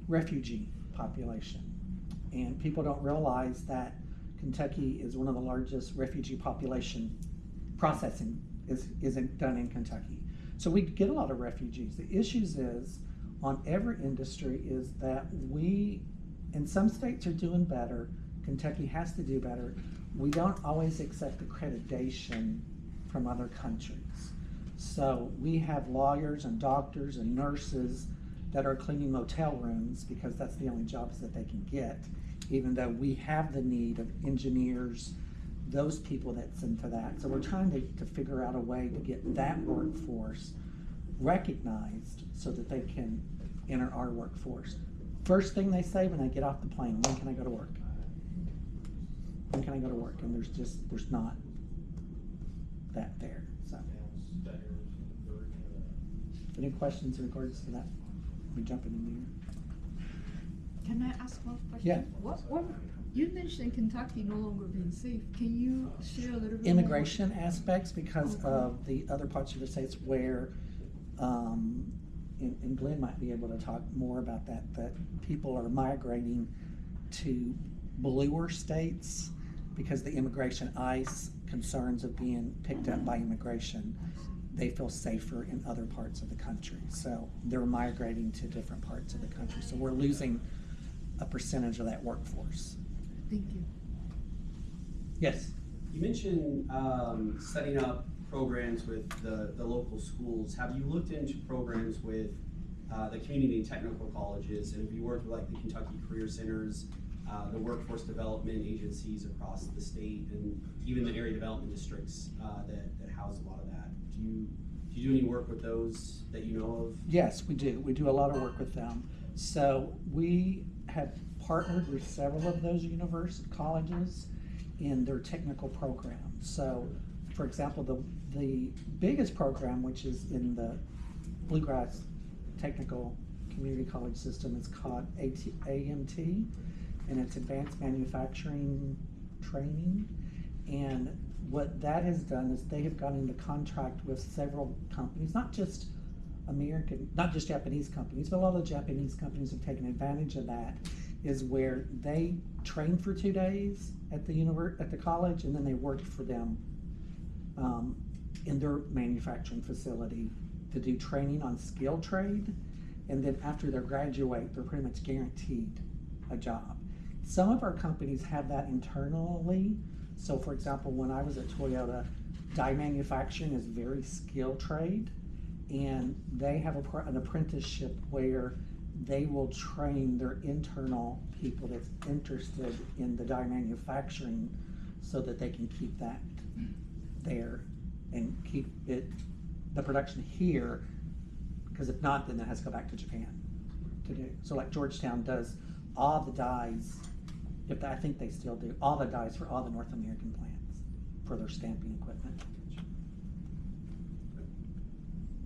refugee population. And people don't realize that Kentucky is one of the largest refugee population processing isn't done in Kentucky. So we get a lot of refugees. The issues is on every industry is that we, and some states are doing better, Kentucky has to do better. We don't always accept accreditation from other countries. So we have lawyers and doctors and nurses that are cleaning motel rooms because that's the only jobs that they can get, even though we have the need of engineers, those people that's into that. So we're trying to figure out a way to get that workforce recognized so that they can enter our workforce. First thing they say when they get off the plane, when can I go to work? When can I go to work? And there's not that there. So any questions in regards to that? We're jumping in there. Can I ask one question? Yeah. What you mentioned Kentucky no longer being safe. Can you share a little bit Immigration more? aspects because of the other parts of the states where, and Glenn might be able to talk more about that people are migrating to bluer states because the immigration ICE concerns of being picked up by immigration. They feel safer in other parts of the country. So they're migrating to different parts of the country. So we're losing a percentage of that workforce. Thank you. Yes? You mentioned setting up programs with the local schools. Have you looked into programs with the community and technical colleges? And have you worked with like the Kentucky Career Centers, the workforce development agencies across the state, and even the area development districts that house a lot of that? Do you do any work with those that you know of? Yes, we do. We do a lot of work with them. So we have partnered with several of those colleges in their technical programs. So, for example, the biggest program, which is in the Bluegrass Technical Community College system, is called AMT, and it's Advanced Manufacturing Training. And what that has done is they have gone into contract with several companies, not just Japanese companies, but a lot of the Japanese companies have taken advantage of that, is where they train for 2 days at the college, and then they work for them in their manufacturing facility to do training on skilled trade, and then after they graduate, they're pretty much guaranteed a job. Some of our companies have that internally. So for example, when I was at Toyota, die manufacturing is very skilled trade, and they have an apprenticeship where they will train their internal people that's interested in the die manufacturing so that they can keep that there and keep the production here, because if not, then it has to go back to Japan to do. So like Georgetown does all the dies, I think they still do, all the dies for all the North American plants for their stamping equipment.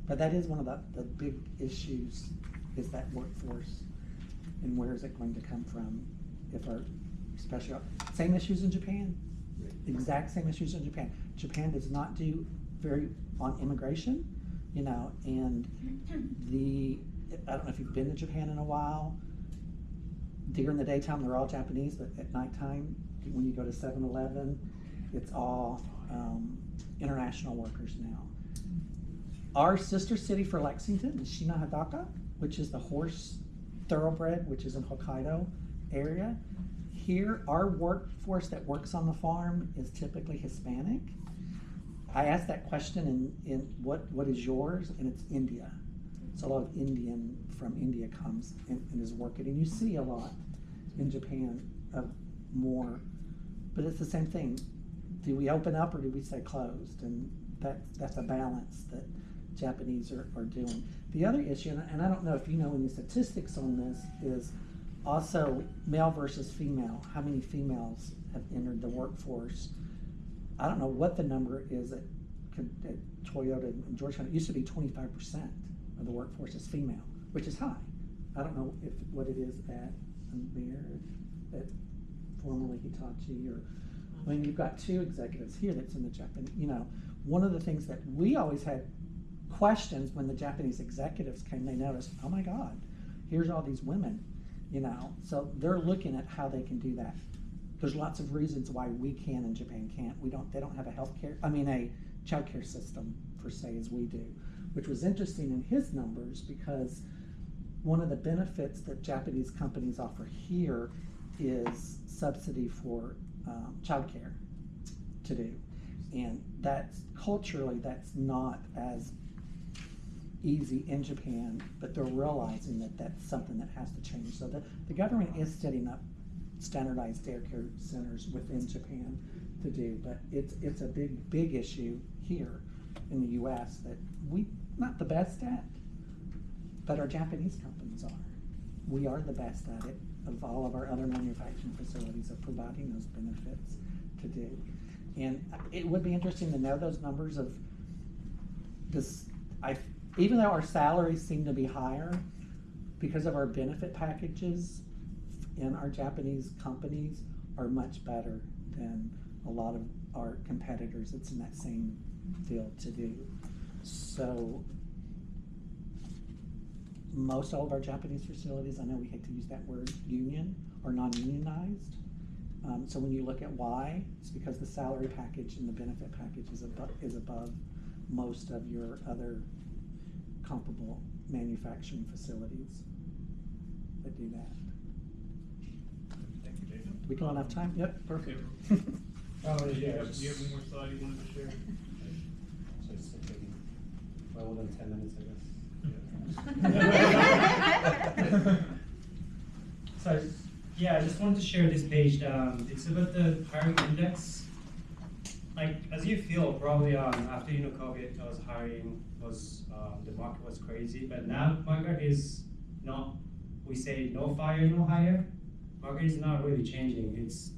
But that is one of the big issues, is that workforce, and where is it going to come from if same issues in Japan, exact same issues in Japan. Japan does not do very on immigration, and I don't know if you've been to Japan in a while. During the daytime, they're all Japanese, but at nighttime, when you go to 7-Eleven, it's all international workers now. Our sister city for Lexington is Shinahadaka, which is the horse thoroughbred, which is in Hokkaido area. Here, our workforce that works on the farm is typically Hispanic. I asked that question in what is yours, and it's India. So a lot of Indian from India comes and is working, and you see a lot in Japan of more, but it's the same thing. Do we open up or do we stay closed? And that's a balance that Japanese are doing. The other issue, and I don't know if you know any statistics on this, is also male versus female. How many females have entered the workforce? I don't know what the number is at Toyota and Georgetown. It used to be 25% of the workforce is female, which is high. I don't know what it is at formerly Hitachi, or I mean, you've got 2 executives here that's in the Japanese. One of the things that we always had questions when the Japanese executives came, they noticed, oh my God, here's all these women. you know, so they're looking at how they can do that. There's lots of reasons why we can and Japan can't. They don't have a a childcare system per se as we do, which was interesting in his numbers because one of the benefits that Japanese companies offer here is subsidy for childcare to do. And that's culturally, that's not as easy in Japan, but they're realizing that that's something that has to change. So the government is setting up standardized daycare centers within Japan to do, but it's a big issue here in the US that we not the best at, but our Japanese companies are. We are the best at it of all of our other manufacturing facilities of providing those benefits to do. And it would be interesting to know those numbers of this. Even though our salaries seem to be higher, because of our benefit packages in our Japanese companies are much better than a lot of our competitors that's in that same field to do. So most all of our Japanese facilities, I know we hate to use that word union, are non-unionized. So when you look at why, it's because the salary package and the benefit package is above most of your other comparable manufacturing facilities that do that. Thank you, David. We got enough time? Yep, perfect. Yeah. Do you have one more slide you wanted to share? So it's taking well more than 10 minutes, I guess. So, yeah, I just wanted to share this page. It's about the hiring index. Like, as you feel, probably after COVID, hiring was the market was crazy, but now market is not. We say no fire, no hire. Market is not really changing. It's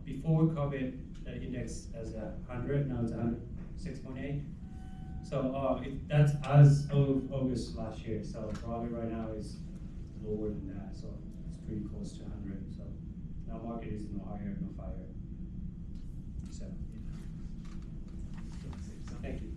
before COVID, the index as 100, now it's 106.8. So that's as of August last year. So probably right now is lower than that. So it's pretty close to 100. So now market is no higher, no fire. So yeah. Thank you.